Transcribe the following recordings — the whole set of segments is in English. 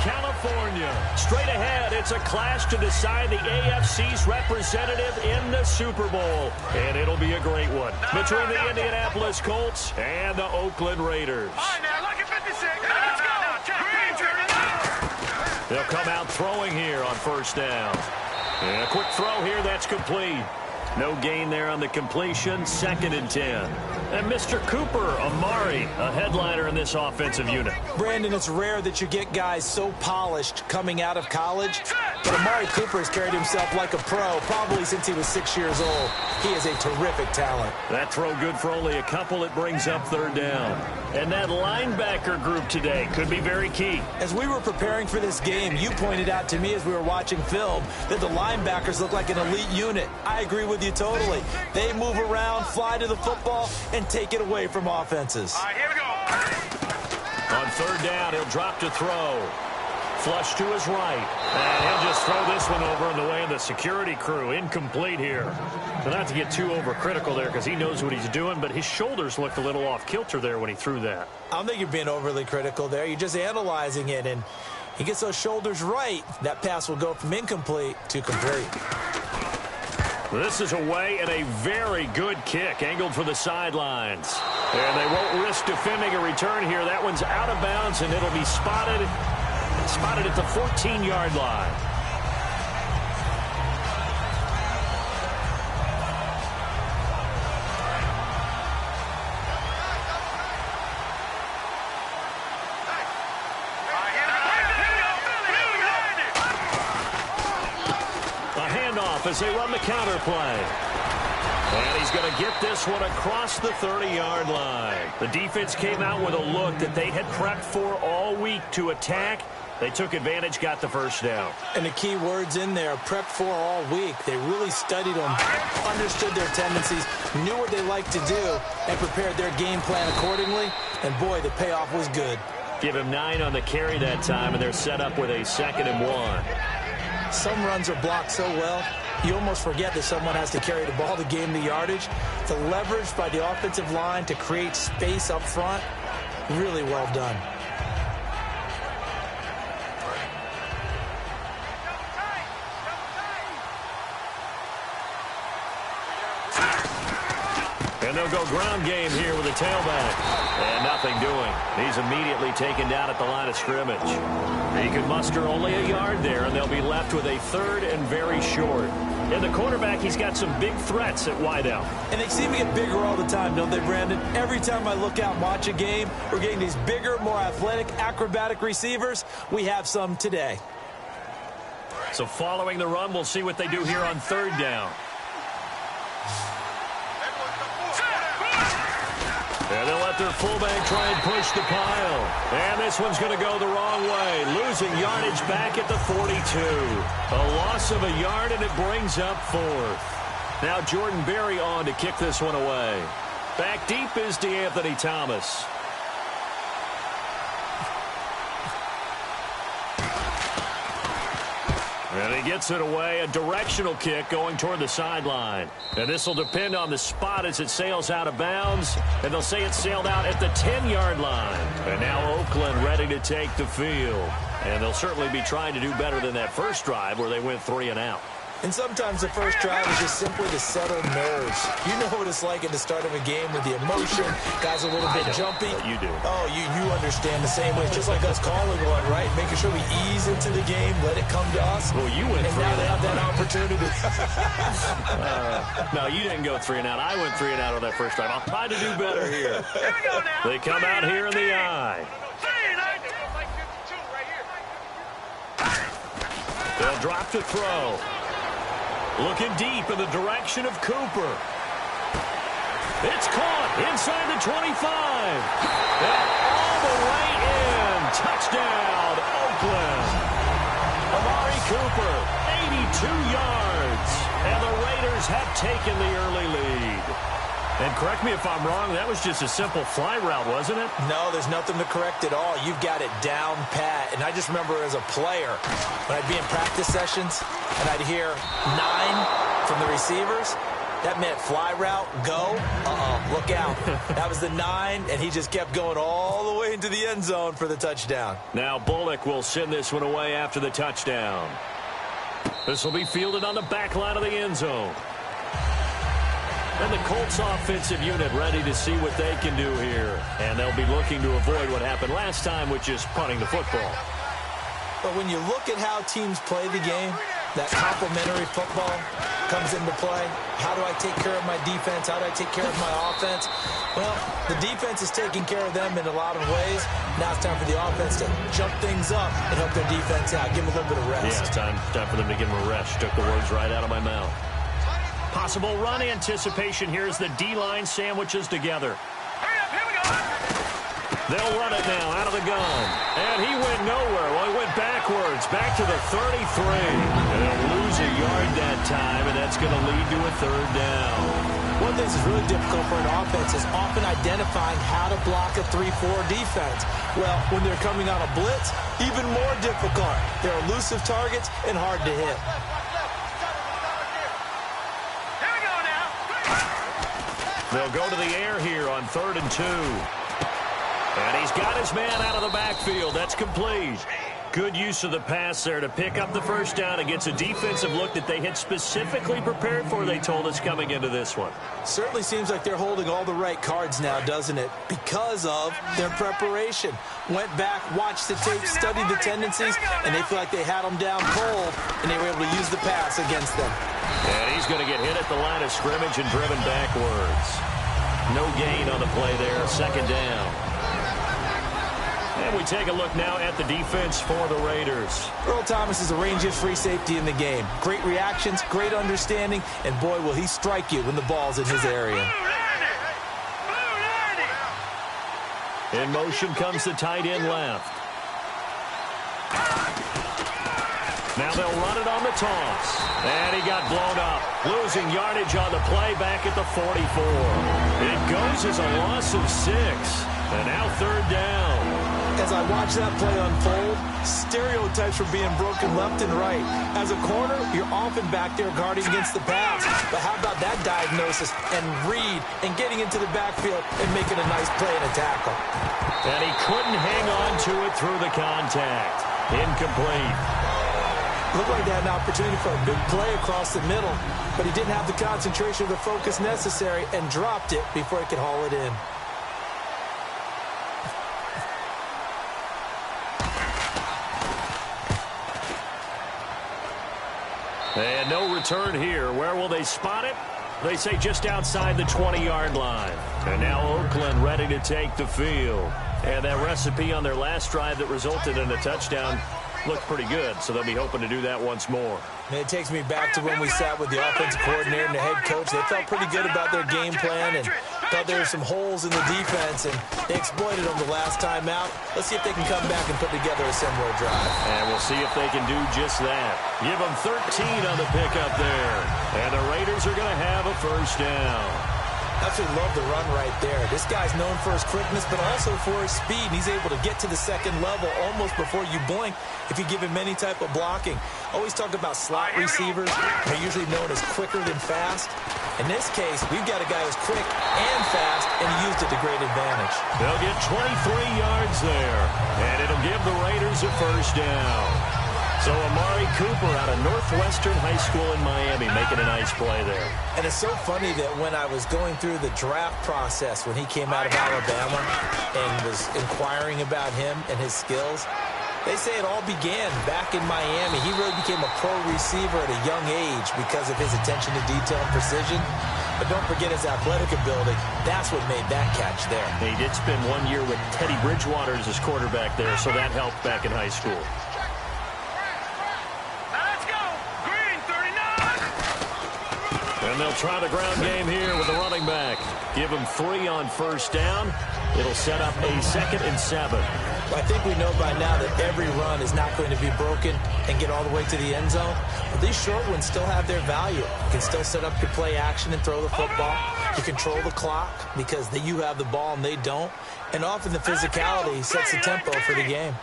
California. Straight ahead, it's a clash to decide the AFC's representative in the Super Bowl. And it'll be a great one between the Indianapolis Colts and the Oakland Raiders. All right, now, look at 56. Let's go. They'll come out throwing here on first down. And a quick throw here, that's complete. No gain there on the completion, 2nd and 10. And Mr. Cooper, Amari, a headliner in this offensive unit. Brandon, it's rare that you get guys so polished coming out of college, but Amari Cooper has carried himself like a pro probably since he was 6 years old. He is a terrific talent. That throw good for only a couple. It brings up 3rd down. And that linebacker group today could be very key. As we were preparing for this game, you pointed out to me as we were watching film that the linebackers look like an elite unit. I agree with you totally. They move around, fly to the football, and take it away from offenses. All right, here we go. On 3rd down, he'll drop to throw. Flush to his right. And he'll just throw this one over in the way of the security crew. Incomplete here. So not to get too overcritical there because he knows what he's doing, but his shoulders looked a little off kilter there when he threw that. I don't think you're being overly critical there. You're just analyzing it, and he gets those shoulders right. That pass will go from incomplete to complete. This is away and a very good kick, angled for the sidelines. And they won't risk defending a return here. That one's out of bounds, and it'll be spotted at the 14-yard line. As they run the counter play. And he's going to get this one across the 30-yard line. The defense came out with a look that they had prepped for all week to attack. They took advantage, got the first down. And the key words in there, prepped for all week. They really studied them, understood their tendencies, knew what they liked to do, and prepared their game plan accordingly. And, boy, the payoff was good. Give him 9 on the carry that time, and they're set up with a 2nd and 1. Some runs are blocked so well, you almost forget that someone has to carry the ball to gain the yardage. The leverage by the offensive line to create space up front, really well done. And they'll go ground game here with a tailback. And nothing doing. He's immediately taken down at the line of scrimmage. He could muster only a yard there, and they'll be left with a 3rd and very short. And the quarterback, he's got some big threats at wideout. And they seem to get bigger all the time, don't they, Brandon? Every time I look out and watch a game, we're getting these bigger, more athletic, acrobatic receivers. We have some today. So following the run, we'll see what they do here on 3rd down. And they'll let their fullback try and push the pile. And this one's going to go the wrong way. Losing yardage back at the 42. A loss of a yard, and it brings up 4th. Now Jordan Berry on to kick this one away. Back deep is DeAnthony Thomas. And he gets it away, a directional kick going toward the sideline. And this will depend on the spot as it sails out of bounds. And they'll say it sailed out at the 10-yard line. And now Oakland ready to take the field. And they'll certainly be trying to do better than that first drive where they went 3 and out. And sometimes the first drive is just simply to settle nerves. You know what it's like at the start of a game with the emotion. Guys a little bit jumpy. You do. Oh, you understand the same way. It's just like us calling one, right? Making sure we ease into the game, let it come to us. Well, you went 3 and out. And now they have that opportunity. No, you didn't go 3 and out. I went 3 and out on that first drive. I'll try to do better here. Here we go now. They come out here in the eye. They'll drop to throw. Looking deep in the direction of Cooper. It's caught inside the 25. And all the way in. Touchdown, Oakland. Amari Cooper, 82 yards. And the Raiders have taken the early lead. And correct me if I'm wrong, that was just a simple fly route, wasn't it? No, there's nothing to correct at all. You've got it down pat. And I just remember as a player, when I'd be in practice sessions, and I'd hear 9 from the receivers, That meant fly route, go. Look out. That was the 9, and he just kept going all the way into the end zone for the touchdown. Now Bullock will send this one away after the touchdown. This will be fielded on the back line of the end zone. And the Colts offensive unit ready to see what they can do here. And they'll be looking to avoid what happened last time, which is punting the football. But when you look at how teams play the game, that complementary football comes into play. How do I take care of my defense? How do I take care of my offense? Well, the defense is taking care of them in a lot of ways. Now it's time for the offense to jump things up and help their defense out. Give them a little bit of rest. Yeah, time for them to give them a rest. Took the words right out of my mouth. Possible run anticipation here as the D-line sandwiches together. Hurry up, here we go. They'll run it now out of the gun. And he went nowhere. Well, he went backwards, back to the 33. And they'll lose a yard that time, and that's going to lead to a third down. One thing that's really difficult for an offense is often identifying how to block a 3-4 defense. Well, when they're coming on a blitz, even more difficult. They're elusive targets and hard to hit. Here we go now. They'll go to the air here on 3rd and 2. And he's got his man out of the backfield. That's complete. Good use of the pass there to pick up the first down against a defensive look that they had specifically prepared for, they told us, coming into this one. Certainly seems like they're holding all the right cards now, doesn't it? Because of their preparation. Went back, watched the tape, studied the tendencies, and they feel like they had them down cold, and they were able to use the pass against them. And he's going to get hit at the line of scrimmage and driven backwards. No gain on the play there, 2nd down. And we take a look now at the defense for the Raiders. Earl Thomas is the rangiest free safety in the game. Great reactions, great understanding, and boy, will he strike you when the ball's in his area. In motion comes the tight end left. Now they'll run it on the toss. And he got blown up. Losing yardage on the play back at the 44. It goes as a loss of 6. And now 3rd down. As I watch that play unfold, stereotypes are being broken left and right. As a corner, you're often back there guarding against the pass. But how about that diagnosis and read and getting into the backfield and making a nice play and a tackle? And he couldn't hang on to it through the contact. Incomplete. Looked like they had an opportunity for a big play across the middle, but he didn't have the concentration or the focus necessary and dropped it before he could haul it in. And no return here. Where will they spot it? They say just outside the 20-yard line. And now Oakland ready to take the field. And that recipe on their last drive that resulted in a touchdown looked pretty good, so they'll be hoping to do that once more. And it takes me back to when we sat with the offensive coordinator and the head coach. They felt pretty good about their game plan and thought there were some holes in the defense, and they exploited them the last time out. Let's see if they can come back and put together a similar drive. And we'll see if they can do just that. Give them 13 on the pickup there. And the Raiders are going to have a first down. Absolutely love the run right there. This guy's known for his quickness, but also for his speed. And he's able to get to the second level almost before you blink if you give him any type of blocking. Always talk about slot receivers. They're usually known as quicker than fast. In this case, we've got a guy who's quick and fast, and he used it to great advantage. They'll get 23 yards there, and it'll give the Raiders a first down. So Amari Cooper out of Northwestern High School in Miami making a nice play there. And it's so funny that when I was going through the draft process when he came out of Alabama and was inquiring about him and his skills, they say it all began back in Miami. He really became a pro receiver at a young age because of his attention to detail and precision. But don't forget his athletic ability. That's what made that catch there. He did spend 1 year with Teddy Bridgewater as his quarterback there, so that helped back in high school. And they'll try the ground game here with the running back. Give him 3 on first down. It'll set up a 2nd and 7. Well, I think we know by now that every run is not going to be broken and get all the way to the end zone. But these short ones still have their value. You can still set up your play action and throw the football. You control the clock because you have the ball and they don't. And often the physicality sets the tempo for the game.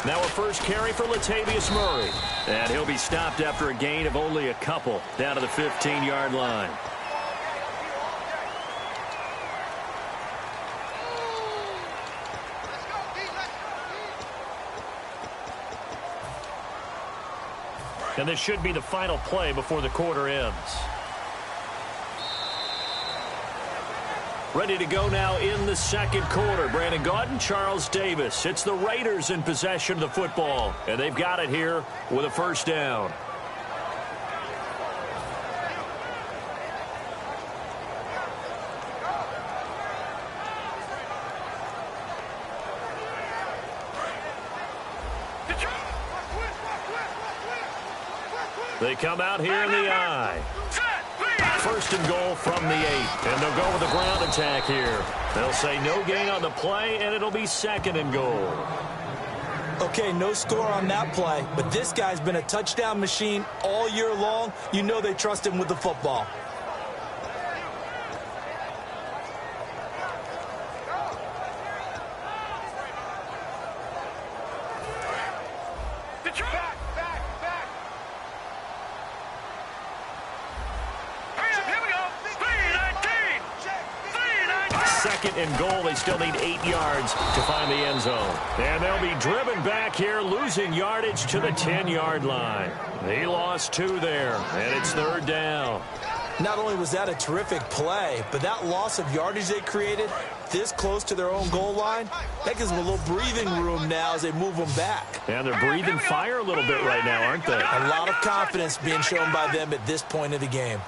Now a first carry for Latavius Murray. And he'll be stopped after a gain of only a couple down to the 15-yard line. And this should be the final play before the quarter ends. Ready to go now in the second quarter. Brandon Gaudin, Charles Davis. It's the Raiders in possession of the football. And they've got it here with a first down. They come out here in the I. First and goal from the 8. And they'll go with the ground attack here. They'll say no gain on the play, and it'll be second and goal. Okay, no score on that play, but this guy's been a touchdown machine all year long. You know they trust him with the football. Second and goal. They still need 8 yards to find the end zone. And they'll be driven back here, losing yardage to the 10-yard line. He lost 2 there, and it's third down. Not only was that a terrific play, but that loss of yardage they created this close to their own goal line, that gives them a little breathing room now as they move them back. And they're breathing fire a little bit right now, aren't they? A lot of confidence being shown by them at this point of the game.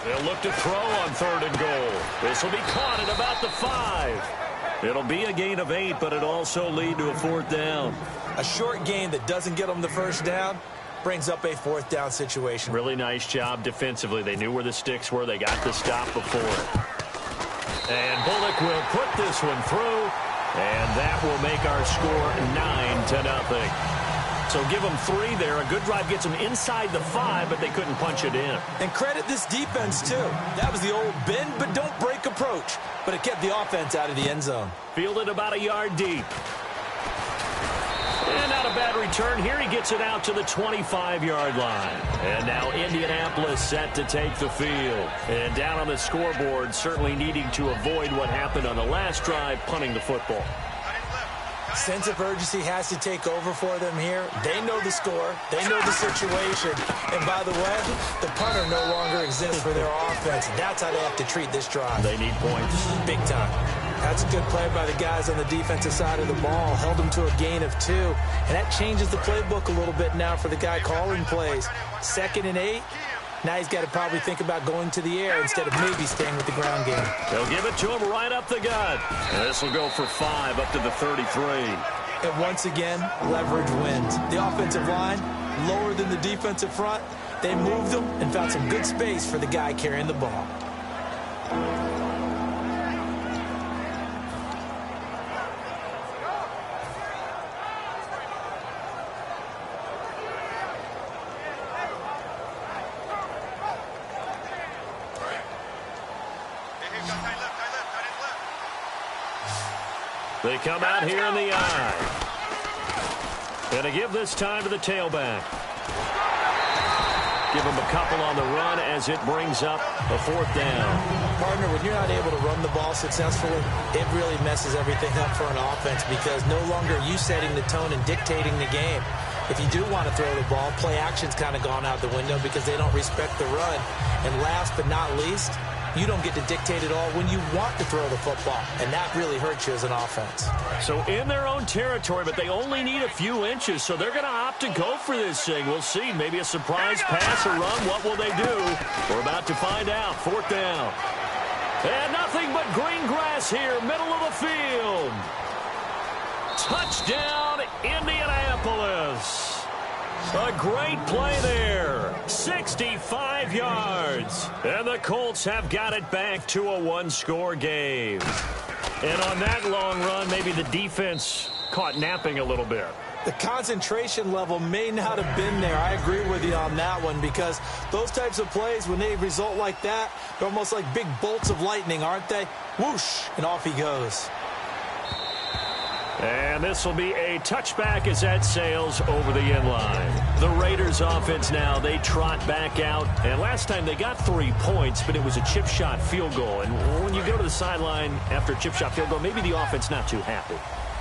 They'll look to throw on third and goal. This will be caught at about the 5. It'll be a gain of 8, but it'll also lead to a fourth down. A short gain that doesn't get them the first down brings up a fourth down situation. Really nice job defensively. They knew where the sticks were. They got the stop before it. And Bullock will put this one through, and that will make our score 9-0. So give them 3 there. A good drive gets them inside the 5, but they couldn't punch it in. And credit this defense, too. That was the old bend but don't break approach, but it kept the offense out of the end zone. Fielded about a yard deep. And not a bad return here. He gets it out to the 25-yard line. And now Indianapolis set to take the field. And down on the scoreboard, certainly needing to avoid what happened on the last drive, punting the football. Sense of urgency has to take over for them here. They know the score. They know the situation. And by the way, the punter no longer exists for their offense. That's how they have to treat this drive. They need points. Big time. That's a good play by the guys on the defensive side of the ball. Held them to a gain of 2. And that changes the playbook a little bit now for the guy calling plays. 2nd and 8. Now he's got to probably think about going to the air instead of maybe staying with the ground game. They'll give it to him right up the gut. And this will go for 5 up to the 33. And once again, leverage wins. The offensive line, lower than the defensive front. They moved them and found some good space for the guy carrying the ball. They come out here in the I. And to give this time to the tailback. Give him a couple on the run as it brings up a fourth down. Partner, when you're not able to run the ball successfully, it really messes everything up for an offense because no longer are you setting the tone and dictating the game. If you do want to throw the ball, play action's kind of gone out the window because they don't respect the run. And last but not least, you don't get to dictate it all when you want to throw the football, and that really hurts you as an offense. So in their own territory, but they only need a few inches, so they're going to opt to go for this thing. We'll see. Maybe a surprise pass or run. What will they do? We're about to find out. Fourth down. And nothing but green grass here, middle of the field. Touchdown, Indianapolis. A great play there. 65 yards. And the Colts have got it back to a one-score game. And on that long run, maybe the defense caught napping a little bit. The concentration level may not have been there. I agree with you on that one because those types of plays, when they result like that, they're almost like big bolts of lightning, aren't they? Whoosh, and off he goes. And this will be a touchback as that sails over the end line. The Raiders offense now, they trot back out. And last time they got 3 points, but it was a chip shot field goal. And when you go to the sideline after a chip shot field goal, maybe the offense not too happy.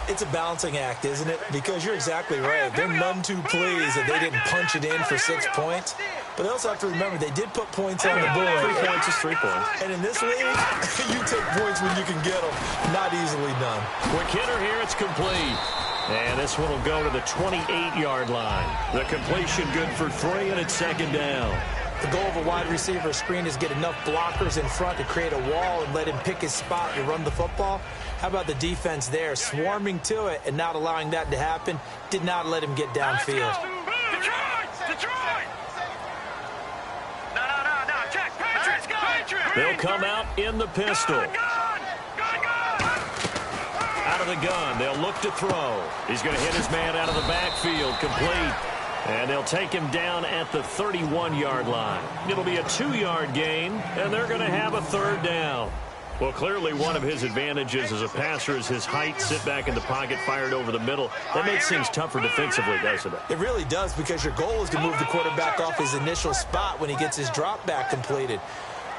It's a balancing act, isn't it? Because you're exactly right. They're none too pleased that they didn't punch it in for 6 points. But they also have to remember they did put points on the board. 3 points is 3 points. And in this league, you take points when you can get them. Not easily done. Quick hitter here, it's complete. And this one will go to the 28-yard line. The completion good for 3, and it's second down. The goal of a wide receiver screen is get enough blockers in front to create a wall and let him pick his spot to run the football. How about the defense there, swarming to it and not allowing that to happen? Did not let him get downfield. Detroit! No, check. Patriots! They'll come out in the pistol. Out of the gun, they'll look to throw. He's going to hit his man out of the backfield, complete. And they'll take him down at the 31-yard line. It'll be a 2-yard gain, and they're going to have a third down. Well, clearly one of his advantages as a passer is his height, sit back in the pocket, fired over the middle. That makes things tougher defensively, doesn't it? It really does, because your goal is to move the quarterback off his initial spot when he gets his drop back completed.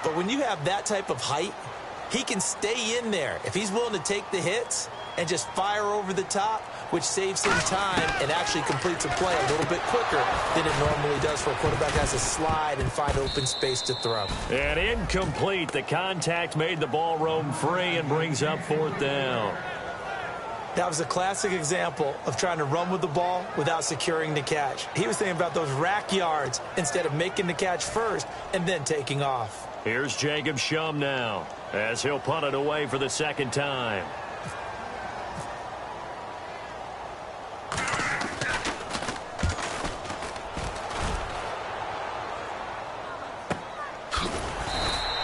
But when you have that type of height, he can stay in there if he's willing to take the hits and just fire over the top, which saves him time and actually completes a play a little bit quicker than it normally does for a quarterback that has to slide and find open space to throw. And incomplete. The contact made the ball roam free and brings up fourth down. That was a classic example of trying to run with the ball without securing the catch. He was thinking about those rack yards instead of making the catch first and then taking off. Here's Jacob Shum now as he'll punt it away for the second time.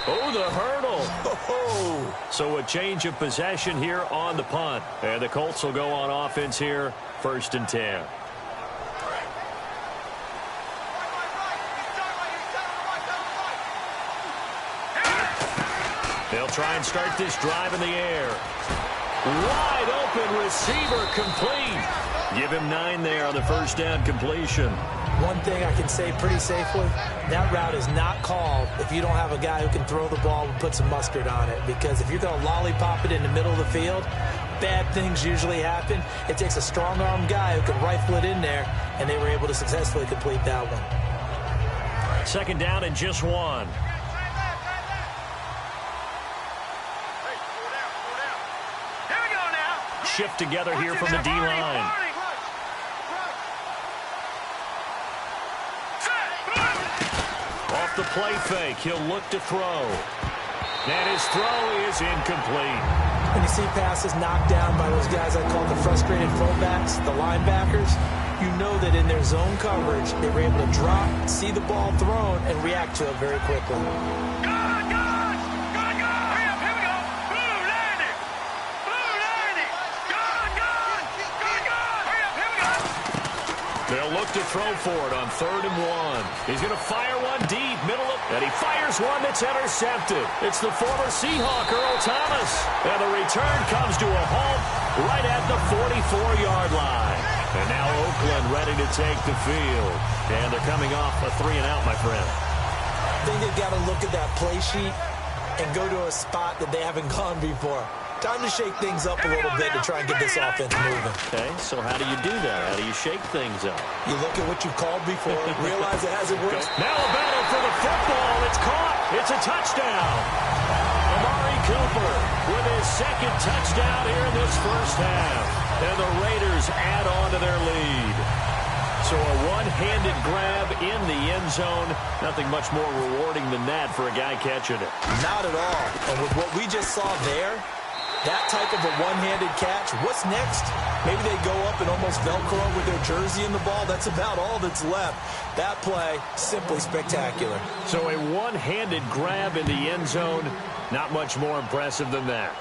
Oh, the hurdle. Oh. So a change of possession here on the punt. And the Colts will go on offense here, 1st and 10. They'll try and start this drive in the air. Wide open receiver, complete. Give him 9 there on the first down completion. One thing I can say pretty safely, that route is not called if you don't have a guy who can throw the ball and put some mustard on it. Because if you're going to lollipop it in the middle of the field, bad things usually happen. It takes a strong-arm guy who can rifle it in there, and they were able to successfully complete that one. Second down and just 1. Shift together here from the D-line. Off the play fake, he'll look to throw. And his throw is incomplete. When you see passes knocked down by those guys I call the frustrated fullbacks, the linebackers, you know that in their zone coverage, they were able to drop, see the ball thrown, and react to it very quickly. They'll look to throw for it on 3rd and 1. He's going to fire one deep, middle of, and he fires one that's intercepted. It's the former Seahawk, Earl Thomas. And the return comes to a halt right at the 44-yard line. And now Oakland ready to take the field. And they're coming off a 3-and-out, my friend. I think they've got to look at that play sheet and go to a spot that they haven't gone before. Time to shake things up a little bit to try and get this offense moving. Okay, so how do you do that? How do you shake things up? You look at what you called before, realize it hasn't worked. Now a battle for the football. It's caught. It's a touchdown. Amari Cooper with his second touchdown here in this first half. And the Raiders add on to their lead. So a one-handed grab in the end zone. Nothing much more rewarding than that for a guy catching it. Not at all. And with what we just saw there, that type of a one-handed catch, what's next? Maybe they go up and almost Velcro with their jersey in the ball. That's about all that's left. That play, simply spectacular. So a one-handed grab in the end zone. Not much more impressive than that.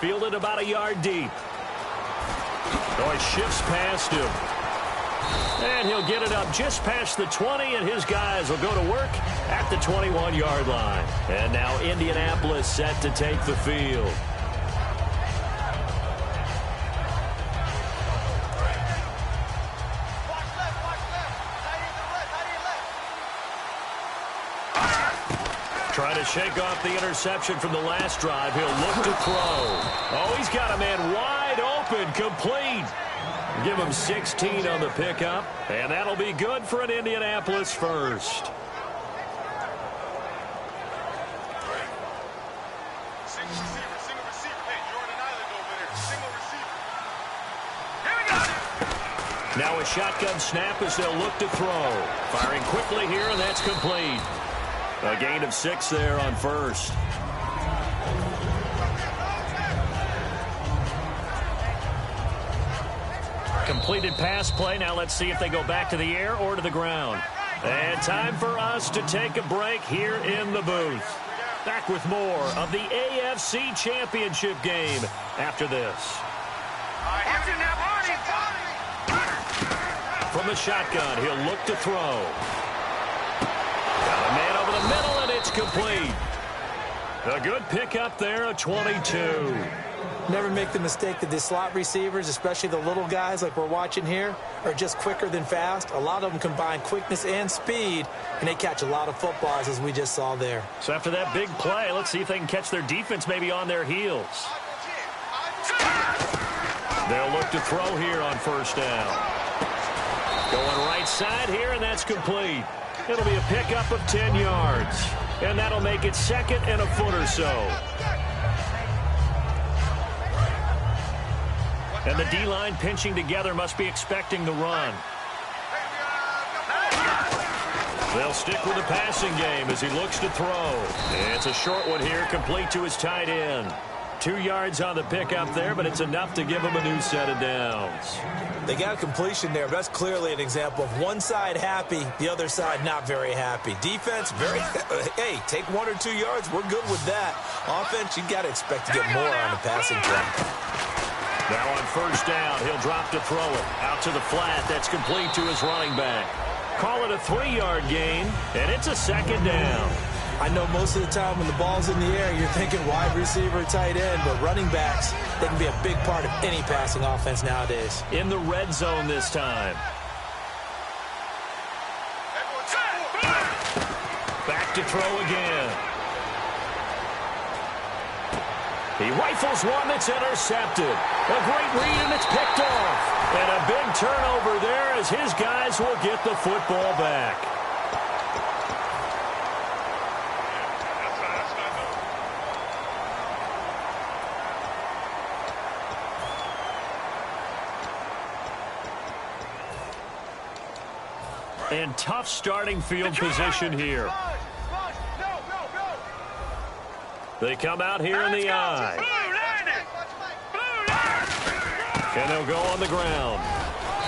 Fielded about a yard deep. Oh, he shifts past him. And he'll get it up just past the 20, and his guys will go to work at the 21-yard line. And now Indianapolis set to take the field. Trying to shake off the interception from the last drive. He'll look to throw. Oh, he's got a man wide open, complete. Give him 16 on the pickup, and that'll be good for an Indianapolis first. Single receiver. Hey, you're on an island over there. Single receiver. Here we go. Now a shotgun snap as they'll look to throw. Firing quickly here, and that's complete. A gain of 6 there on first. Completed pass play. Now let's see if they go back to the air or to the ground. And time for us to take a break here in the booth. Back with more of the AFC Championship game after this. From the shotgun, he'll look to throw. Got a man over the middle, and it's complete. A good pickup there, a 22. Never make the mistake that the slot receivers, especially the little guys like we're watching here, are just quicker than fast. A lot of them combine quickness and speed, and they catch a lot of footballs, as we just saw there. So after that big play, let's see if they can catch their defense maybe on their heels. They'll look to throw here on first down. Going right side here, and that's complete. It'll be a pickup of 10 yards, and that'll make it second and a foot or so. And the D-line pinching together must be expecting the run. They'll stick with the passing game as he looks to throw. It's a short one here, complete to his tight end. 2 yards on the pickup there, but it's enough to give him a new set of downs. They got a completion there, but that's clearly an example of one side happy, the other side not very happy. Defense, hey, take 1 or 2 yards, we're good with that. Offense, you got to expect to get more on the passing play. Now on first down, he'll drop to throw it. Out to the flat, that's complete to his running back. Call it a 3-yard gain, and it's a second down. I know most of the time when the ball's in the air, you're thinking wide receiver, tight end, but running backs, they can be a big part of any passing offense nowadays. In the red zone this time. Back to throw again. He rifles one that's intercepted. A great read, and it's picked off. And a big turnover there as his guys will get the football back. And tough starting field position here. They come out here in the eye. And they'll go on the ground.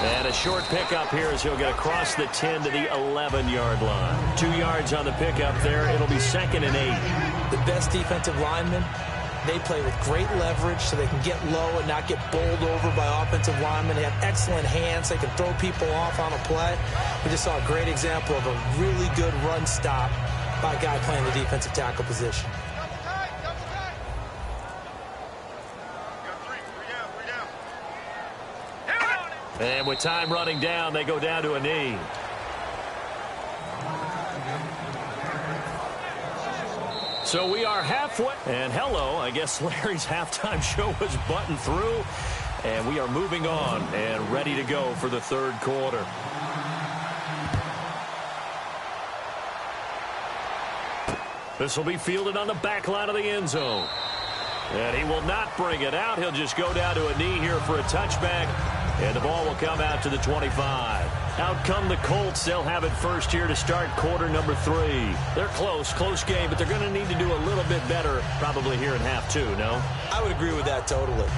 And a short pickup here as he'll get across the 10 to the 11-yard line. 2 yards on the pickup there. It'll be 2nd and 8. The best defensive linemen, they play with great leverage so they can get low and not get bowled over by offensive linemen. They have excellent hands. They can throw people off on a play. We just saw a great example of a really good run stop by a guy playing the defensive tackle position. And with time running down, they go down to a knee. So we are halfway. And hello, I guess Larry's halftime show was buttoned through. And we are moving on and ready to go for the third quarter. This will be fielded on the back line of the end zone. And he will not bring it out. He'll just go down to a knee here for a touchback. And the ball will come out to the 25. Out come the Colts. They'll have it first here to start quarter number 3. They're close game, but they're going to need to do a little bit better probably here in half 2, no? I would agree with that totally.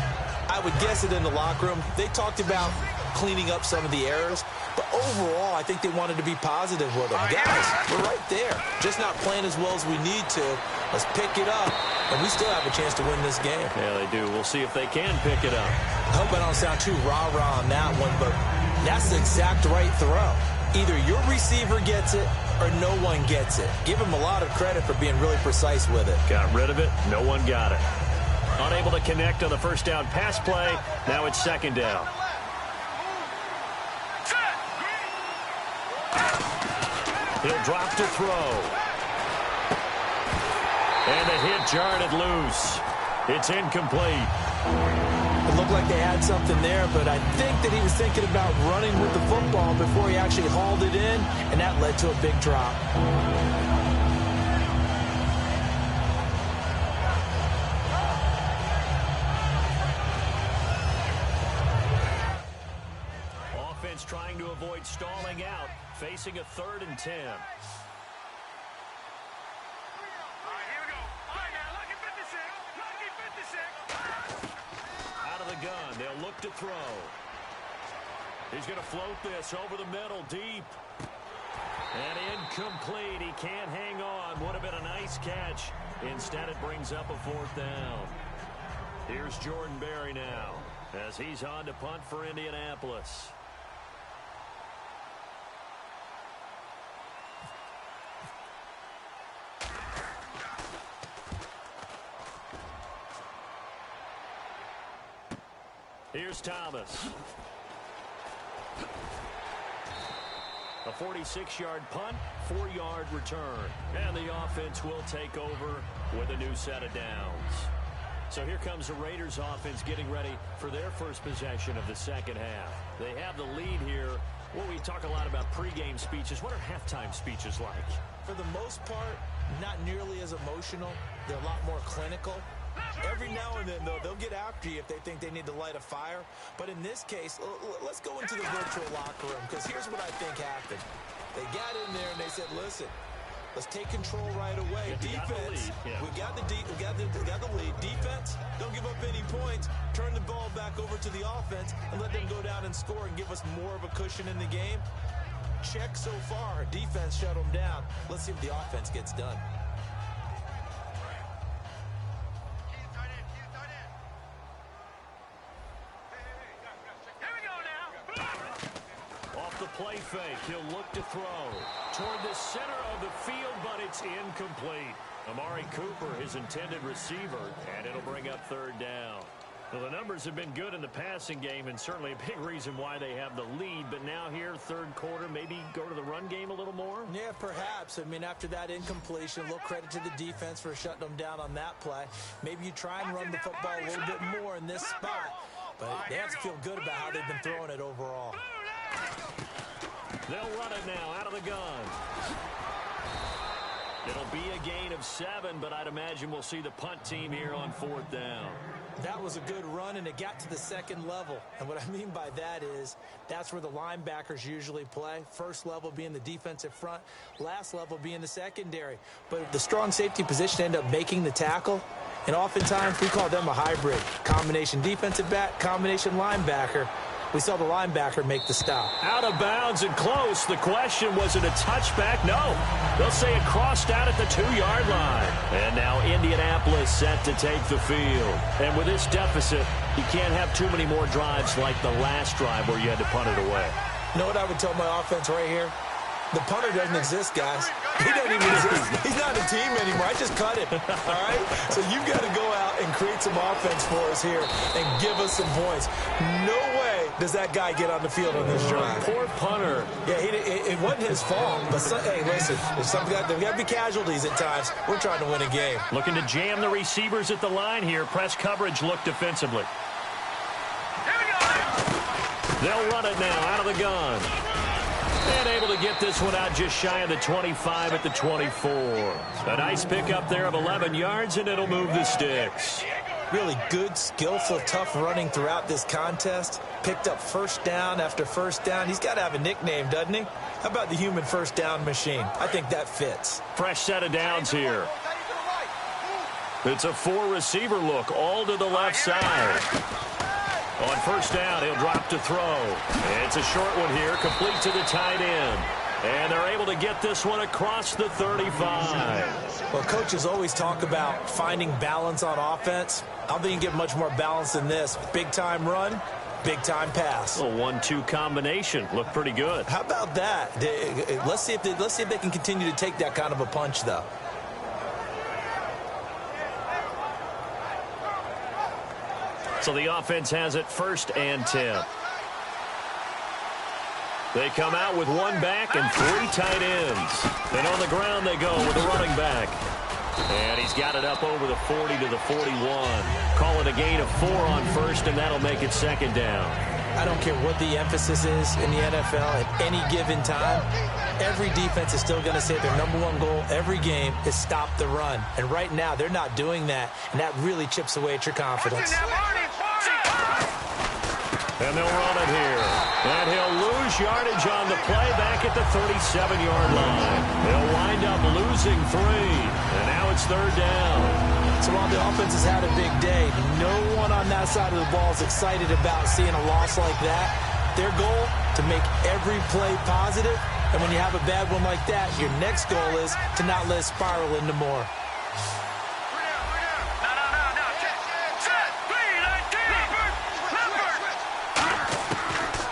I would guess it in the locker room. They talked about cleaning up some of the errors, but overall, I think they wanted to be positive with them. Guys, we're right there. Just not playing as well as we need to. Let's pick it up, and we still have a chance to win this game. Yeah, they do. We'll see if they can pick it up. I hope I don't sound too rah-rah on that one, but that's the exact right throw. Either your receiver gets it or no one gets it. Give him a lot of credit for being really precise with it. Got rid of it. No one got it. Unable to connect on the first down pass play. Now it's second down. He'll drop to throw. And the hit jarred it loose. It's incomplete. It looked like they had something there, but I think that he was thinking about running with the football before he actually hauled it in, and that led to a big drop. Offense trying to avoid stalling out, facing a 3rd and 10. Gun. They'll look to throw. He's going to float this over the middle deep. And incomplete. He can't hang on. Would have been a nice catch. Instead, it brings up a 4th down. Here's Jordan Berry now as he's on to punt for Indianapolis. Here's Thomas. A 46-yard punt, 4-yard return. And the offense will take over with a new set of downs. So here comes the Raiders offense getting ready for their first possession of the second half. They have the lead here. Well, we talk a lot about pregame speeches. What are halftime speeches like? For the most part, not nearly as emotional. They're a lot more clinical. Every now and then, though, they'll get after you if they think they need to light a fire. But in this case, let's go into the virtual locker room, because here's what I think happened. They got in there and they said, listen, let's take control right away. Defense, we got the lead. Defense, don't give up any points. Turn the ball back over to the offense and let them go down and score and give us more of a cushion in the game. Check so far. Defense shut them down. Let's see if the offense gets done. Play fake. He'll look to throw toward the center of the field, but it's incomplete. Amari Cooper, his intended receiver, and it'll bring up 3rd down. Well, the numbers have been good in the passing game, and certainly a big reason why they have the lead. But now here, 3rd quarter, maybe go to the run game a little more? Yeah, perhaps. I mean, after that incompletion, a little credit to the defense for shutting them down on that play. Maybe you try and run the football a little bit more in this spot. But they have to feel good about how they've been throwing it overall. They'll run it now out of the gun. It'll be a gain of 7, but I'd imagine we'll see the punt team here on 4th down. That was a good run, and it got to the 2nd level. And what I mean by that is that's where the linebackers usually play. First level being the defensive front, last level being the secondary. But the strong safety position ended up making the tackle, and oftentimes we call them a hybrid. Combination defensive back, combination linebacker. We saw the linebacker make the stop. Out of bounds and close. The question, was it a touchback? No. They'll say it crossed out at the 2-yard line. And now Indianapolis set to take the field. And with this deficit, you can't have too many more drives like the last drive where you had to punt it away. You know what I would tell my offense right here? The punter doesn't exist, guys. He doesn't even exist. He's not a team anymore. I just cut him. All right? So you've got to go out and create some offense for us here and give us some points. No way does that guy get on the field on this drive. Poor punter. Yeah, it wasn't his fault. But, hey, listen, there's got to be casualties at times. We're trying to win a game. Looking to jam the receivers at the line here. Press coverage look defensively. They'll run it now out of the gun. And able to get this one out just shy of the 25 at the 24. A nice pickup there of 11 yards, and it'll move the sticks. Really good, skillful, tough running throughout this contest. Picked up first down after first down. He's got to have a nickname, doesn't he? How about the human first down machine? I think that fits. Fresh set of downs here. It's a 4-receiver look, all to the left side. On first down, he'll drop to throw. It's a short one here, complete to the tight end. And they're able to get this one across the 35. Well, coaches always talk about finding balance on offense. I don't think you can get much more balance than this. Big-time run, big-time pass. A 1-2 combination. Looked pretty good. How about that? Let's see if they can continue to take that kind of a punch, though. So the offense has it 1st and 10. They come out with 1 back and 3 tight ends. And on the ground they go with the running back. And he's got it up over the 40 to the 41. Call it a gain of 4 on first, and that'll make it second down. I don't care what the emphasis is in the NFL at any given time. Every defense is still going to say their number one goal every game is stop the run. And right now, they're not doing that, and that really chips away at your confidence. And they'll run it here. And he'll lose yardage on the play back at the 37-yard line. They'll wind up losing 3. And now it's third down. So while the offense has had a big day, no one on that side of the ball is excited about seeing a loss like that. Their goal, to make every play positive. And when you have a bad one like that, your next goal is to not let it spiral into more.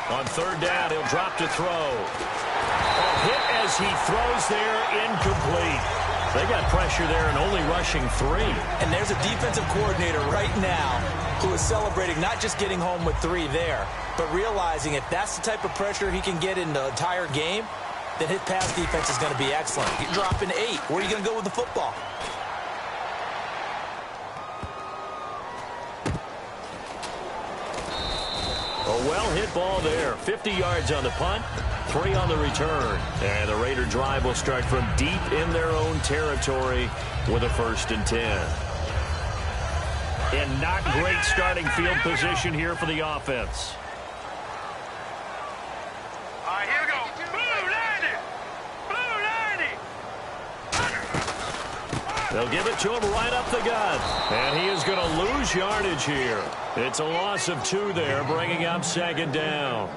On third down, he'll drop to throw. Hit as he throws there, incomplete. They got pressure there and only rushing 3. And there's a defensive coordinator right now who is celebrating not just getting home with 3 there, but realizing if that's the type of pressure he can get in the entire game, then his pass defense is going to be excellent. You're dropping 8. Where are you going to go with the football? A well-hit ball there. 50 yards on the punt, 3 on the return. And the Raider drive will start from deep in their own territory with a 1st and 10. And not great starting field position here for the offense. All right, here we go. Blue 90. Blue 90. They'll give it to him right up the gut. And he is going to lose yardage here. It's a loss of 2 there, bringing up second down.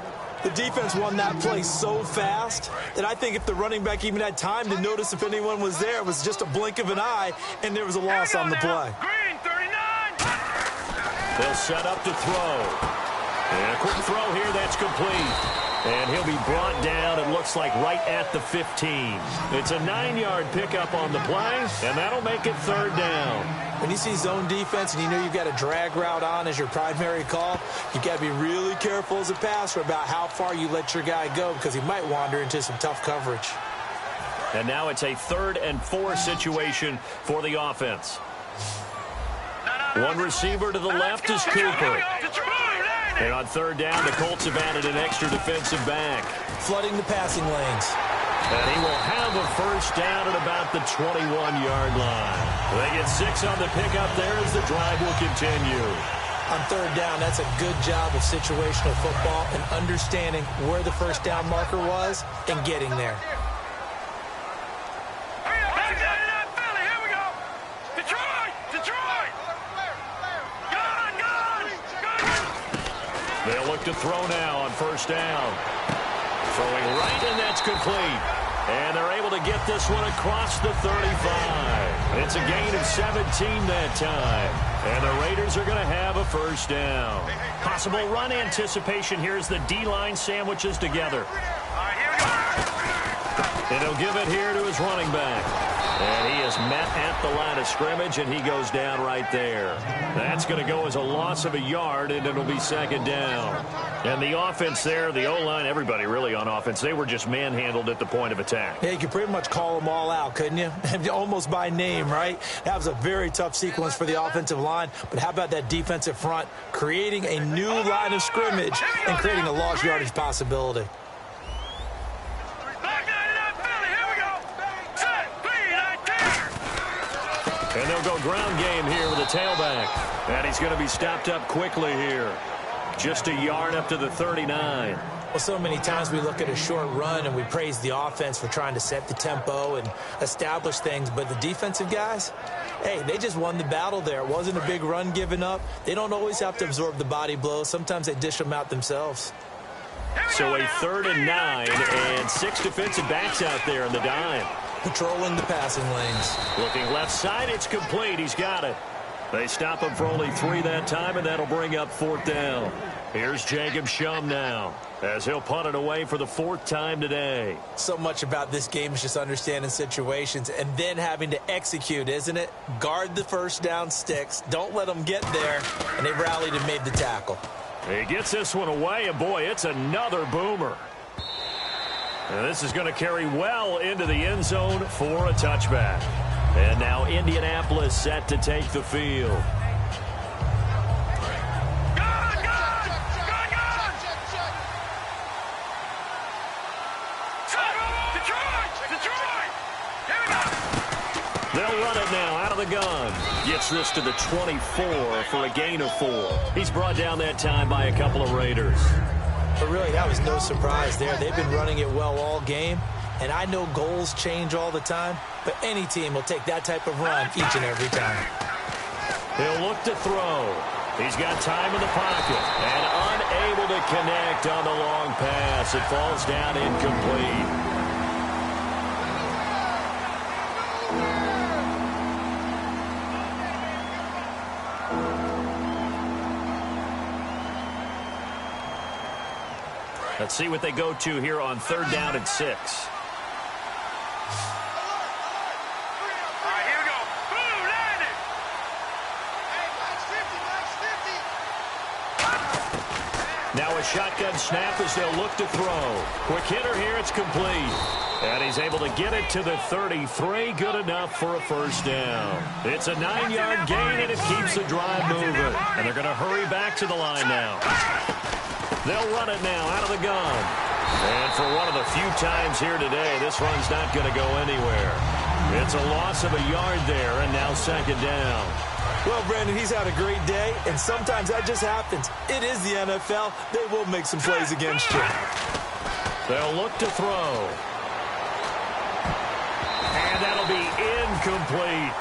The defense won that play so fast that I think if the running back even had time to notice if anyone was there, it was just a blink of an eye, and there was a loss on the play. Green 39. They'll set up to throw. And a quick throw here, that's complete. And he'll be brought down, it looks like, right at the 15. It's a 9-yard pickup on the play, and that'll make it third down. When you see zone defense and you know you've got a drag route on as your primary call, you've got to be really careful as a passer about how far you let your guy go because he might wander into some tough coverage. And now it's a 3rd and 4 situation for the offense. One receiver to the left is Cooper. And on third down, the Colts have added an extra defensive back. Flooding the passing lanes. And he will have a first down at about the 21-yard line. They get 6 on the pickup there as the drive will continue. On third down, that's a good job of situational football and understanding where the first down marker was and getting there. Here we go. Detroit. They'll look to throw now on first down. Throwing right, and that's complete. And they're able to get this one across the 35. It's a gain of 17 that time. And the Raiders are going to have a first down. Possible run anticipation here as the D-line sandwiches together. And he'll give it here to his running back. And he is met at the line of scrimmage, and he goes down right there. That's going to go as a loss of a yard, and it'll be second down. And the offense there, the O-line, everybody really on offense, they were just manhandled at the point of attack. Yeah, you could pretty much call them all out, couldn't you? Almost by name, right? That was a very tough sequence for the offensive line. But how about that defensive front creating a new line of scrimmage and creating a lost yardage possibility? And they'll go ground game here with a tailback. And he's going to be stopped up quickly here. Just a yard up to the 39. Well, so many times we look at a short run and we praise the offense for trying to set the tempo and establish things. But the defensive guys, hey, they just won the battle there. It wasn't a big run given up. They don't always have to absorb the body blows. Sometimes they dish them out themselves. So a 3rd and 9 and 6 defensive backs out there in the dime. Patrolling the passing lanes. Looking left side, it's complete. He's got it. They stop him for only 3 that time, and that'll bring up 4th down. Here's Jacob Shum now, as he'll punt it away for the 4th time today. So much about this game is just understanding situations and then having to execute, isn't it? Guard the first down sticks. Don't let them get there. And they rallied and made the tackle. He gets this one away, and boy, it's another boomer. And this is going to carry well into the end zone for a touchback. And now Indianapolis set to take the field. They'll run it now out of the gun. Gets this to the 24 for a gain of 4. He's brought down that time by a couple of Raiders. But really, that was no surprise there. They've been running it well all game. And I know goals change all the time, but any team will take that type of run each and every time. He'll look to throw. He's got time in the pocket and unable to connect on the long pass. It falls down incomplete. Let's see what they go to here on 3rd down and 6. All right, here we go. Boom, landed. Hey, Black's 50, Black's 50. Now a shotgun snap as they'll look to throw. Quick hitter here, it's complete. And he's able to get it to the 33. Good enough for a 1st down. It's a 9-yard gain, and it keeps the drive moving. And they're going to hurry back to the line now. They'll run it now out of the gun. And for one of the few times here today, this run's not going to go anywhere. It's a loss of a yard there, and now 2nd down. Well, Brandon, he's had a great day, and sometimes that just happens. It is the NFL. They will make some plays against you. They'll look to throw. And that'll be incomplete.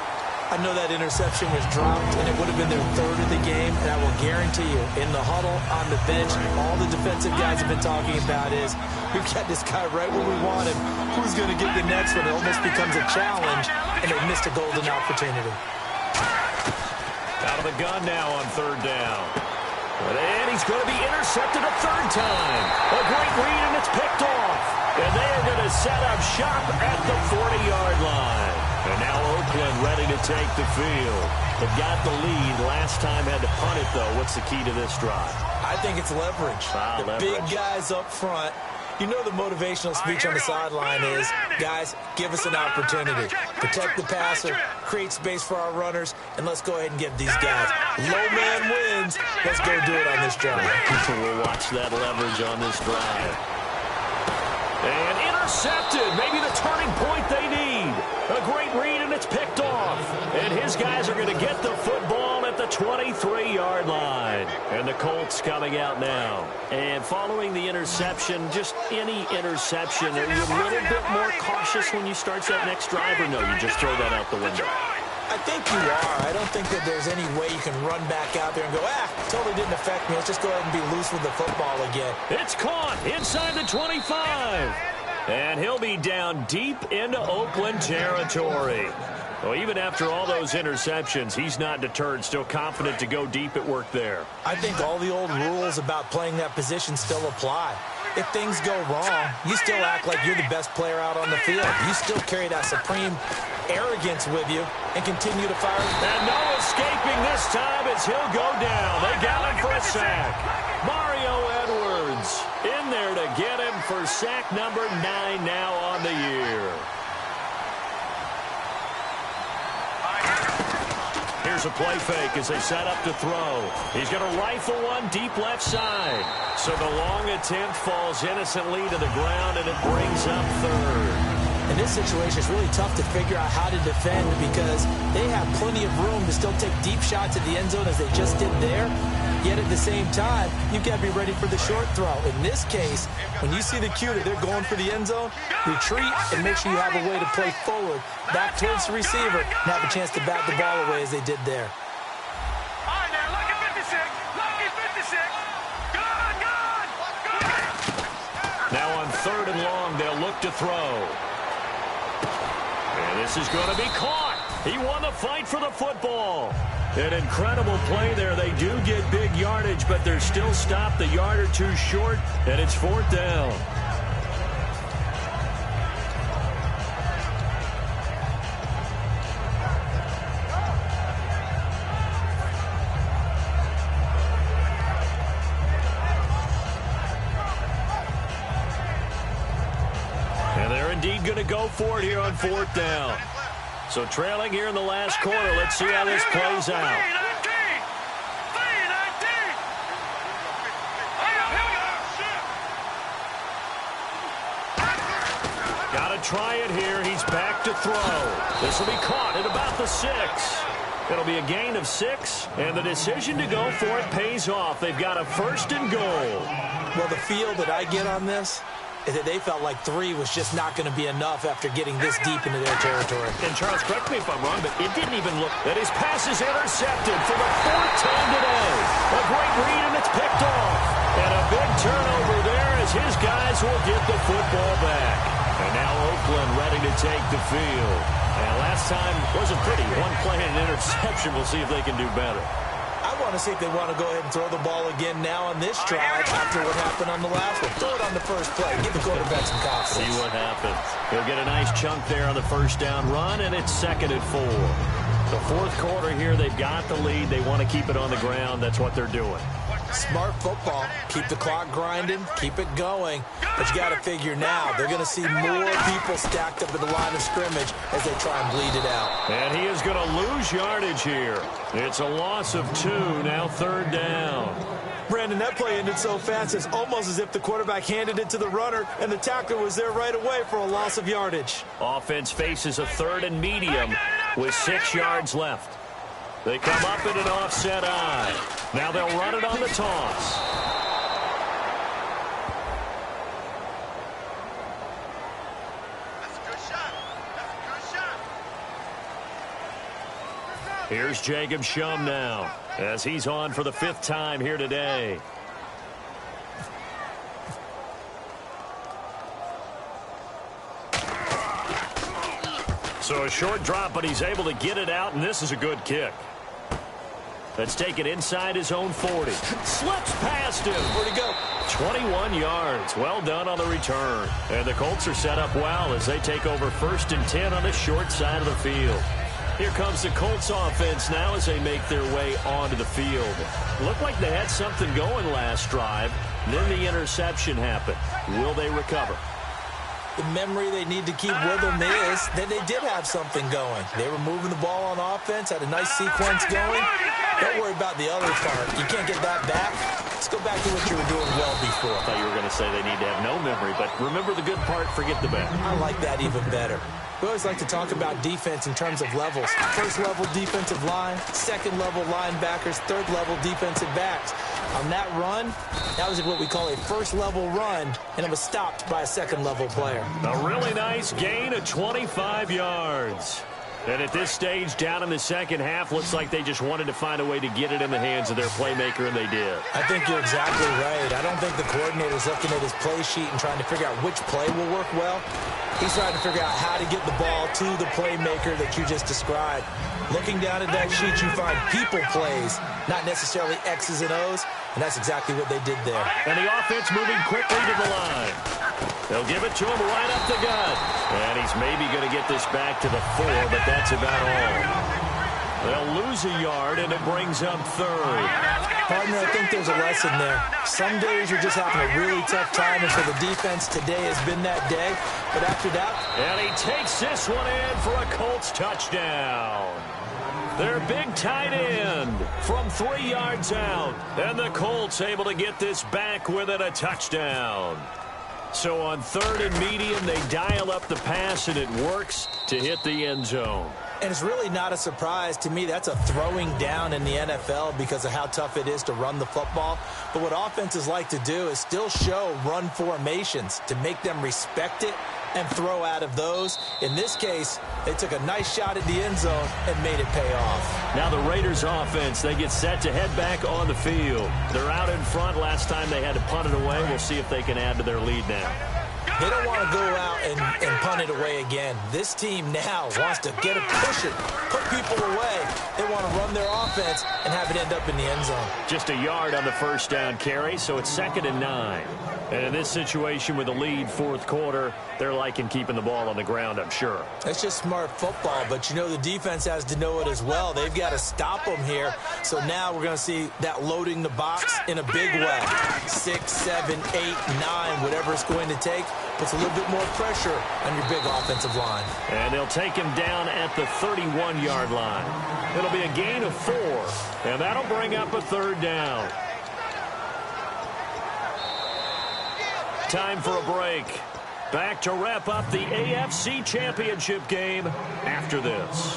I know that interception was dropped, and it would have been their 3rd of the game, and I will guarantee you, in the huddle, on the bench, all the defensive guys have been talking about is, we've got this guy right where we want him. Who's going to get the next one? It almost becomes a challenge, and they missed a golden opportunity. Out of the gun now on 3rd down. And he's going to be intercepted a 3rd time. A great read, and it's picked off. And they are going to set up shop at the 40-yard line. And now Oakland ready to take the field. They've got the lead. Last time had to punt it, though. What's the key to this drive? I think it's leverage. The big guys up front. You know the motivational speech on the sideline is, guys, give us an opportunity. Protect the passer, create space for our runners, and let's go ahead and get these guys. Low man wins. Let's go do it on this drive. People will watch that leverage on this drive. And intercepted. Maybe the turning point they need. A great read, and it's picked off. And his guys are going to get the football at the 23-yard line. And the Colts coming out now. And following the interception, just any interception, are you a little bit more cautious when you start that next drive, or no, you just throw that out the window? I think you are. I don't think that there's any way you can run back out there and go, totally didn't affect me. Let's just go ahead and be loose with the football again. It's caught inside the 25. And he'll be down deep into Oakland territory. Well, even after all those interceptions, he's not deterred, still confident to go deep at work there. I think all the old rules about playing that position still apply. If things go wrong, you still act like you're the best player out on the field. You still carry that supreme arrogance with you and continue to fire. And no escaping this time as he'll go down. They got him for a sack. Mario Edwards in there to get him for sack number 9 now on the year. Here's a play fake as they set up to throw. He's going to rifle one deep left side. So the long attempt falls innocently to the ground, and it brings up 3rd. In this situation, it's really tough to figure out how to defend because they have plenty of room to still take deep shots at the end zone as they just did there. Yet at the same time, you've got to be ready for the short throw. In this case, when you see the cue that they're going for the end zone, retreat and make sure you have a way to play forward, back towards the receiver, and have a chance to bat the ball away as they did there. All right, now, lucky 56. Lucky 56. Good. Now on 3rd and long, they'll look to throw. And this is going to be caught. He won the fight for the football. An incredible play there. They do get big yardage, but they're still stopped a yard or two short, and it's 4th down. And they're indeed going to go for it here on 4th down. So trailing here in the last quarter. Let's see how this plays out. Got to try it here. He's back to throw. This will be caught at about the 6. It'll be a gain of 6, and the decision to go for it pays off. They've got a 1st and goal. Well, the feel that I get on this is that they felt like 3 was just not going to be enough after getting this deep into their territory. And Charles, correct me if I'm wrong, but it didn't even look that his pass is intercepted for the 4th time today. A great read, and it's picked off. And a big turnover there as his guys will get the football back. And now Oakland ready to take the field. And last time wasn't pretty. One play and an interception. We'll see if they can do better. I want to see if they want to go ahead and throw the ball again now on this drive after what happened on the last one. Throw it on the first play. Give the quarterback some confidence. See what happens. He'll get a nice chunk there on the 1st down run, and it's 2nd and 4. The 4th quarter here, they've got the lead. They want to keep it on the ground. That's what they're doing. Smart football. Keep the clock grinding. Keep it going. But you got to figure now they're going to see more people stacked up at the line of scrimmage as they try and bleed it out. And he is going to lose yardage here. It's a loss of 2, now 3rd down. Brandon, that play ended so fast, it's almost as if the quarterback handed it to the runner and the tackler was there right away for a loss of yardage. Offense faces a 3rd and medium with 6 yards left. They come up in an offset eye. Now they'll run it on the toss. That's a good shot. That's a good shot. Here's Jacob Shum now as he's on for the 5th time here today. So a short drop, but he's able to get it out, and this is a good kick. Let's take it inside his own 40. Slips past him. Where'd he go? 21 yards. Well done on the return. And the Colts are set up well as they take over 1st and 10 on the short side of the field. Here comes the Colts offense now as they make their way onto the field. Looked like they had something going last drive. Then the interception happened. Will they recover? The memory they need to keep with them is that they did have something going. They were moving the ball on offense, had a nice sequence going. Don't worry about the other part. You can't get that back. Let's go back to what you were doing well before. I thought you were going to say they need to have no memory, but remember the good part, forget the bad. I like that even better. We always like to talk about defense in terms of levels. 1st level defensive line, 2nd level linebackers, 3rd level defensive backs. On that run, that was what we call a 1st level run, and it was stopped by a 2nd level player. A really nice gain of 25 yards. And at this stage, down in the 2nd half, looks like they just wanted to find a way to get it in the hands of their playmaker, and they did. I think you're exactly right. I don't think the coordinator's looking at his play sheet and trying to figure out which play will work well. He's trying to figure out how to get the ball to the playmaker that you just described. Looking down at that sheet, you find people plays, not necessarily X's and O's, and that's exactly what they did there. And the offense moving quickly to the line. They'll give it to him right up the gut. And he's maybe going to get this back to the 4, but that's about all. They'll lose a yard, and it brings up 3rd. Partner, I think there's a lesson there. Some days you're just having a really tough time, and for the defense, today has been that day. But after that... And he takes this one in for a Colts touchdown. Their big tight end from 3 yards out. And the Colts able to get this back with it, a touchdown. So on 3rd and medium, they dial up the pass, and it works to hit the end zone. And it's really not a surprise to me. That's a throwing down in the NFL because of how tough it is to run the football. But what offenses like to do is still show run formations to make them respect it and throw out of those. In this case, they took a nice shot at the end zone and made it pay off. Now the Raiders offense, they get set to head back on the field. They're out in front. Last time they had to punt it away. We'll see if they can add to their lead now. They don't want to go out and punt it away again. This team now wants to get it, push it, put people away. They want to run their offense and have it end up in the end zone. Just a yard on the 1st down carry, so it's 2nd and 9. And in this situation with the lead 4th quarter, they're liking keeping the ball on the ground, I'm sure. That's just smart football, but you know the defense has to know it as well. They've got to stop them here. So now we're going to see that loading the box in a big way. 6, 7, 8, 9, whatever it's going to take. puts a little bit more pressure on your big offensive line. And they'll take him down at the 31-yard line. It'll be a gain of 4, and that'll bring up a 3rd down. Time for a break. Back to wrap up the AFC Championship game after this.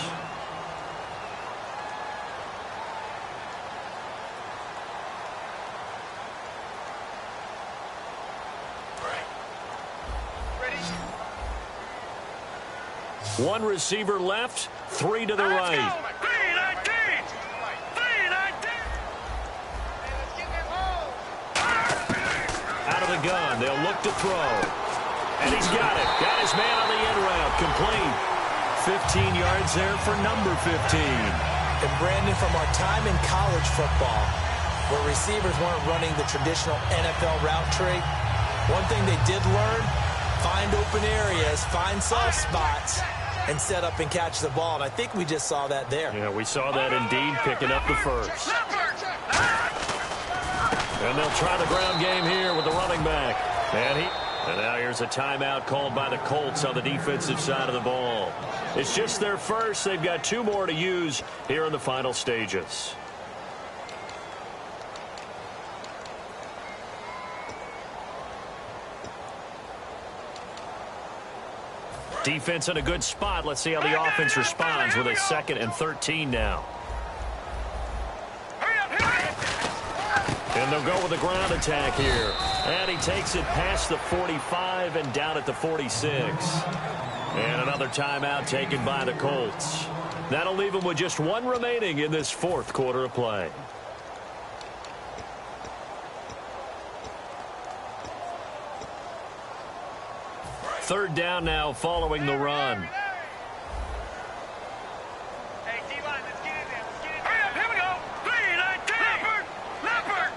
One receiver left, 3 to the right. Out of the gun, they'll look to throw. And he's got it. Got his man on the in route, complete. 15 yards there for number 15. And Brandon, from our time in college football, where receivers weren't running the traditional NFL route tree, one thing they did learn, find open areas, find soft spots, and set up and catch the ball. And I think we just saw that there. Yeah, we saw that indeed, picking up the first. And they'll try the ground game here with the running back. And now here's a timeout called by the Colts on the defensive side of the ball. It's just their first. They've got 2 more to use here in the final stages. Defense in a good spot. Let's see how the offense responds with a 2nd and 13 now. And they'll go with a ground attack here. And he takes it past the 45 and down at the 46. And another timeout taken by the Colts. That'll leave them with just 1 remaining in this 4th quarter of play. Third down now following the run. Hey, D-line, let's get in there. Let's get in there. Hurry up, here we go. 3, 19. Leopard.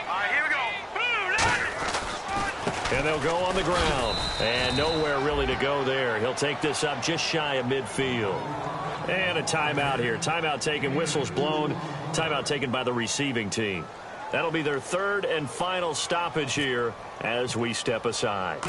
All right, here we go. And they'll go on the ground. And nowhere really to go there. He'll take this up just shy of midfield. And a timeout here. Timeout taken, whistles blown. Timeout taken by the receiving team. That'll be their 3rd and final stoppage here as we step aside.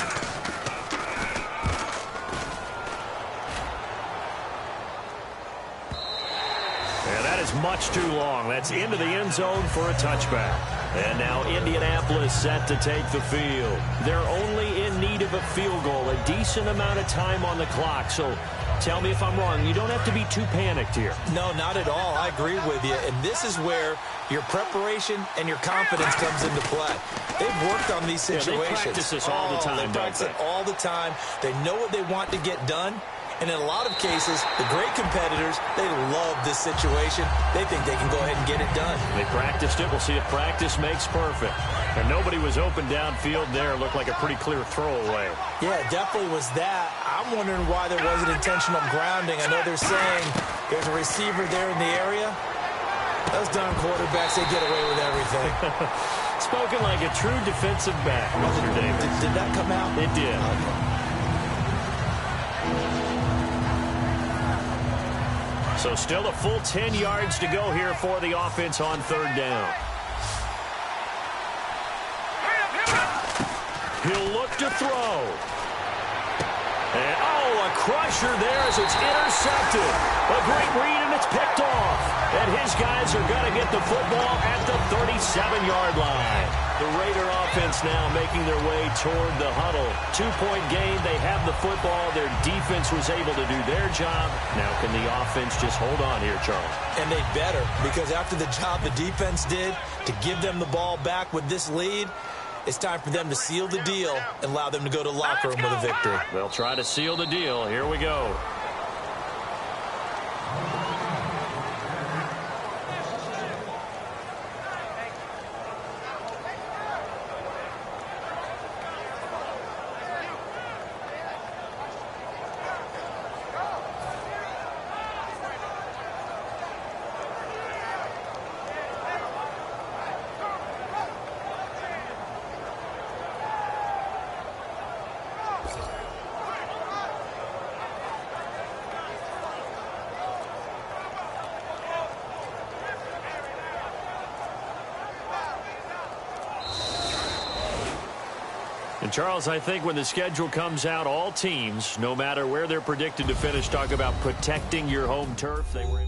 Much too long. That's into the end zone for a touchback. And now Indianapolis set to take the field. They're only in need of a field goal, a decent amount of time on the clock. So tell me if I'm wrong. You don't have to be too panicked here. No, not at all. I agree with you. And this is where your preparation and your confidence comes into play. They've worked on these situations. Yeah, they practice this all the time, They practice it all the time. They know what they want to get done. And in a lot of cases, the great competitors, they love this situation. They think they can go ahead and get it done. They practiced it. We'll see if practice makes perfect. And nobody was open downfield there. Looked like a pretty clear throwaway. Yeah, it definitely was that. I'm wondering why there wasn't intentional grounding. I know they're saying there's a receiver there in the area. Those darn quarterbacks, they get away with everything. Spoken like a true defensive back, Mr. Davis. Did that come out? It did. Okay. So still a full 10 yards to go here for the offense on 3rd down. He'll look to throw. And, a crusher there as it's intercepted. A great read, and it's picked off. And his guys are going to get the football at the 37-yard line. The Raider offense now making their way toward the huddle. 2-point game. They have the football. Their defense was able to do their job. Now can the offense just hold on here, Charles? And they better, because after the job the defense did to give them the ball back with this lead, it's time for them to seal the deal and allow them to go to the locker room with a victory. They'll try to seal the deal. Here we go. And, Charles, I think when the schedule comes out, all teams, no matter where they're predicted to finish, talk about protecting your home turf. They were